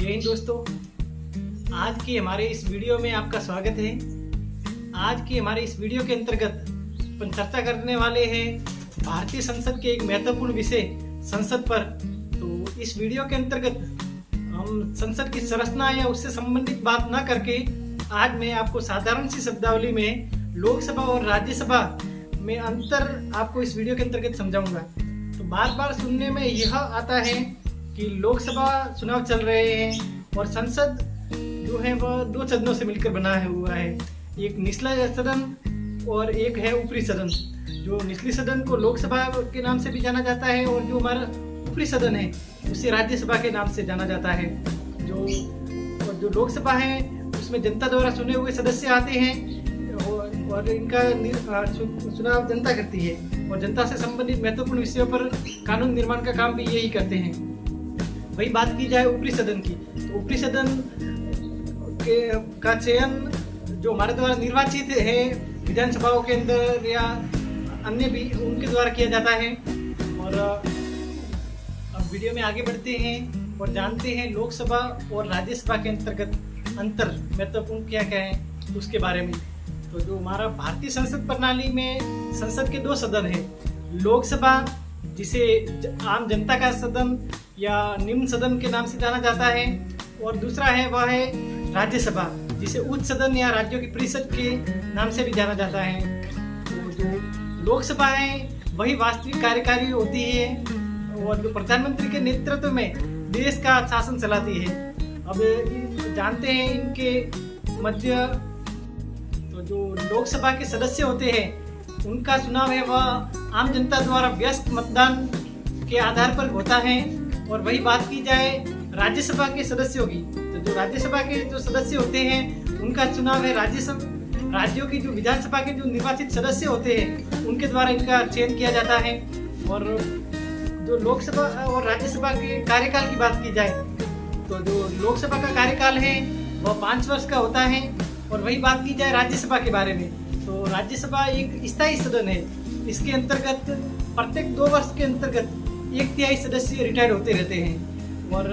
जय हिंद दोस्तों। आज की हमारे इस वीडियो में आपका स्वागत है। आज की हमारे इस वीडियो के अंतर्गत अपन चर्चा करने वाले हैं भारतीय संसद के एक महत्वपूर्ण विषय संसद पर। तो इस वीडियो के अंतर्गत हम संसद की संरचना या उससे संबंधित बात ना करके आज मैं आपको साधारण सी शब्दावली में लोकसभा और राज्यसभा में अंतर आपको इस वीडियो के अंतर्गत समझाऊंगा। तो बार बार सुनने में यह आता है कि लोकसभा चुनाव चल रहे हैं और संसद जो है वह दो सदनों से मिलकर बना हुआ है, एक निचला सदन और एक है ऊपरी सदन। जो निचली सदन को लोकसभा के नाम से भी जाना जाता है और जो हमारा ऊपरी सदन है उसे राज्यसभा के नाम से जाना जाता है। जो लोकसभा है उसमें जनता द्वारा चुने हुए सदस्य आते हैं और इनका चुनाव जनता करती है और जनता से संबंधित महत्वपूर्ण विषयों पर कानून निर्माण का काम भी यही करते हैं। वही बात की जाए ऊपरी सदन की, तो ऊपरी सदन का चयन जो हमारे द्वारा निर्वाचित है विधानसभाओं के अंदर या अन्य भी उनके द्वारा किया जाता है। और अब वीडियो में आगे बढ़ते हैं और जानते हैं लोकसभा और राज्यसभा के अंतर्गत अंतर महत्वपूर्ण क्या क्या है उसके बारे में। तो जो हमारा भारतीय संसद प्रणाली में संसद के दो सदन है, लोकसभा जिसे आम जनता का सदन या निम्न सदन के नाम से जाना जाता है, और दूसरा है वह है राज्यसभा जिसे उच्च सदन या राज्यों की परिषद के नाम से भी जाना जाता है। तो जो लोकसभा है वही वास्तविक कार्यकारी होती है और जो प्रधानमंत्री के नेतृत्व में देश का शासन चलाती है। अब जानते हैं इनके मध्य तो जो लोकसभा के सदस्य होते हैं उनका चुनाव है वह आम जनता द्वारा व्यस्त मतदान के आधार पर होता है। और वही बात की जाए राज्यसभा के सदस्यों की, तो जो राज्यसभा के जो सदस्य होते हैं उनका चुनाव है राज्यों की जो विधानसभा के जो निर्वाचित सदस्य होते हैं उनके द्वारा इनका चयन किया जाता है। और जो लोकसभा और राज्यसभा के कार्यकाल की बात की जाए तो जो लोकसभा का कार्यकाल है वह 5 वर्ष का होता है। और वही बात की जाए राज्यसभा के बारे में, तो राज्यसभा एक स्थायी सदन है। इसके अंतर्गत प्रत्येक 2 वर्ष के अंतर्गत 1/3 सदस्य रिटायर्ड होते रहते हैं। और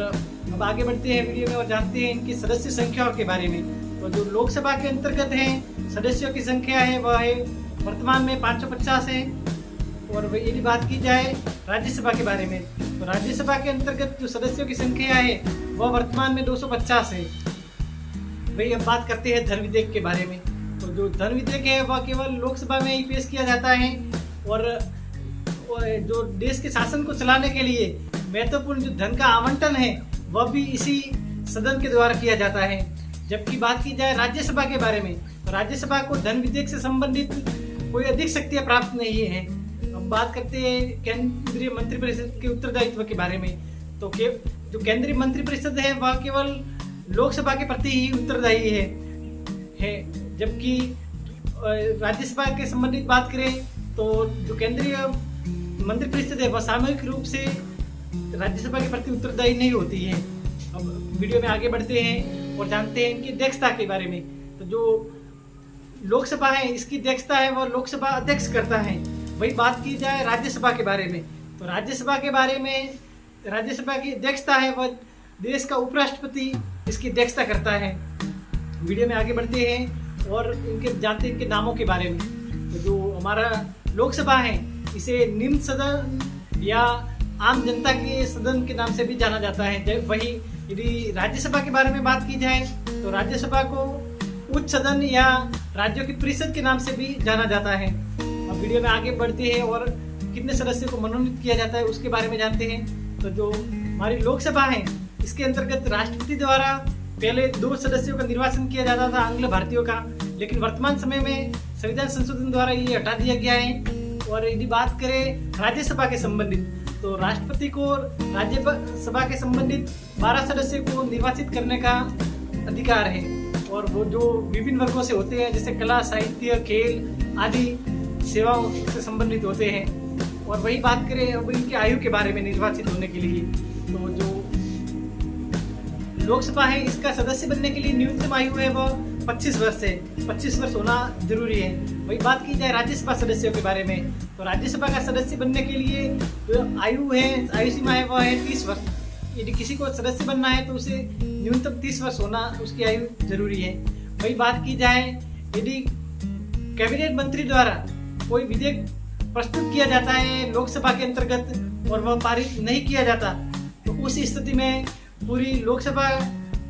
अब आगे बढ़ते हैं वीडियो में और जानते हैं इनकी सदस्य संख्याओं के बारे में। तो जो लोकसभा के अंतर्गत है सदस्यों की संख्या है वह है वर्तमान में 550 है। और यदि बात की जाए राज्यसभा के बारे में, तो राज्यसभा के अंतर्गत जो सदस्यों की संख्या है वह वर्तमान में 250 है। वही अब बात करते हैं धन विधेयक के बारे में। तो जो धन विधेयक है वह केवल लोकसभा में ही पेश किया जाता है और जो देश के शासन को चलाने के लिए महत्वपूर्ण जो धन का आवंटन है वह भी इसी सदन के द्वारा किया जाता है। जबकि बात की जाए राज्यसभा के बारे में, तो राज्यसभा को धन विधेयक से संबंधित कोई अधिक शक्तियां प्राप्त नहीं है। अब बात करते हैं केंद्रीय मंत्रिपरिषद के उत्तरदायित्व के बारे में। तो जो केंद्रीय मंत्रिपरिषद है वह केवल लोकसभा के प्रति ही उत्तरदायी है। जबकि राज्यसभा के संबंधित बात करें तो जो केंद्रीय मंत्रिपरिषद है वह सामूहिक रूप से राज्यसभा के प्रति उत्तरदायी नहीं होती है। अब वीडियो में आगे बढ़ते हैं और जानते हैं इनकी अध्यक्षता के बारे में। तो जो लोकसभा है इसकी अध्यक्षता है वह लोकसभा अध्यक्ष करता है। वही बात की जाए राज्यसभा के बारे में, तो राज्यसभा के बारे में राज्यसभा की अध्यक्षता है वह देश का उपराष्ट्रपति इसकी अध्यक्षता करता है। वीडियो में आगे बढ़ते हैं और इनके जानते हैं इनके नामों के बारे में। तो जो हमारा लोकसभा है इसे निम्न सदन या आम जनता के सदन के नाम से भी जाना जाता है। वही यदि राज्यसभा के बारे में बात की जाए तो राज्यसभा को उच्च सदन या राज्यों की परिषद के नाम से भी जाना जाता है। अब वीडियो में आगे बढ़ते हैं और कितने सदस्यों को मनोनीत किया जाता है उसके बारे में जानते हैं। तो जो हमारी लोकसभा है इसके अंतर्गत राष्ट्रपति द्वारा पहले 2 सदस्यों का निर्वाचन किया जाता था आंग्ल भारतीयों का, लेकिन वर्तमान समय में संविधान संशोधन द्वारा ये हटा दिया गया है। और यदि बात करें राज्यसभा के संबंधित, तो राष्ट्रपति को राज्यसभा के संबंधित 12 सदस्यों को निर्वाचित करने का अधिकार है। और वो जो विभिन्न वर्गों से होते हैं जैसे कला, साहित्य, खेल आदि सेवाओं से संबंधित होते हैं। और वही बात करें अब इनकी आयु के बारे में निर्वाचित होने के लिए, तो जो लोकसभा है इसका सदस्य बनने के लिए न्यूनतम आयु है वो 25 वर्ष है। 25 वर्ष होना जरूरी है। वही बात की जाए राज्यसभा सदस्यों के बारे में, तो राज्यसभा का सदस्य बनने के लिए जो आयु सीमा है वह है 30 वर्ष। यदि किसी को सदस्य बनना है तो उसे न्यूनतम 30 वर्ष होना उसकी आयु जरूरी है। वही बात की जाए, यदि कैबिनेट मंत्री द्वारा कोई विधेयक प्रस्तुत किया जाता है लोकसभा के अंतर्गत और वह पारित नहीं किया जाता, तो उस स्थिति में पूरी लोकसभा,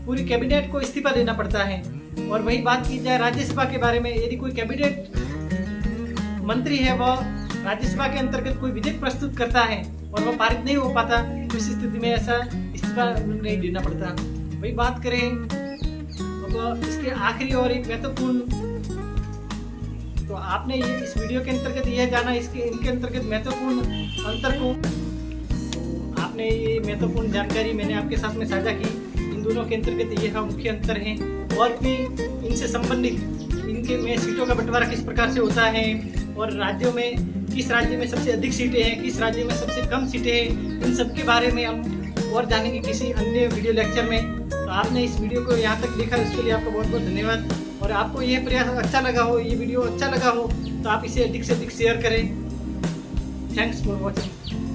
पूरी कैबिनेट को इस्तीफा देना पड़ता है। और वही बात की जाए राज्यसभा के बारे में, यदि कोई कैबिनेट मंत्री है वह राज्यसभा के अंतर्गत कोई विधेयक प्रस्तुत करता है और वह पारित नहीं हो पाता, तो इस स्थिति में ऐसा इस्तीफा नहीं देना पड़ता। वही बात करें अब इसके आखिरी और एक महत्वपूर्ण, तो आपने ये इस वीडियो के अंतर्गत यह जाना इनके अंतर्गत महत्वपूर्ण अंतर को, तो आपने ये महत्वपूर्ण जानकारी मैंने आपके साथ में साझा की। इन दोनों के अंतर्गत यह मुख्य अंतर है। और भी इनसे संबंधित इनके में सीटों का बंटवारा किस प्रकार से होता है और राज्यों में किस राज्य में सबसे अधिक सीटें हैं, किस राज्य में सबसे कम सीटें हैं, इन सब के बारे में हम और जानेंगे किसी अन्य वीडियो लेक्चर में। तो आपने इस वीडियो को यहाँ तक देखा, इसके लिए आपका बहुत बहुत धन्यवाद। और आपको यह प्रयास अच्छा लगा हो, ये वीडियो अच्छा लगा हो, तो आप इसे अधिक से अधिक शेयर करें। Thanks for watching.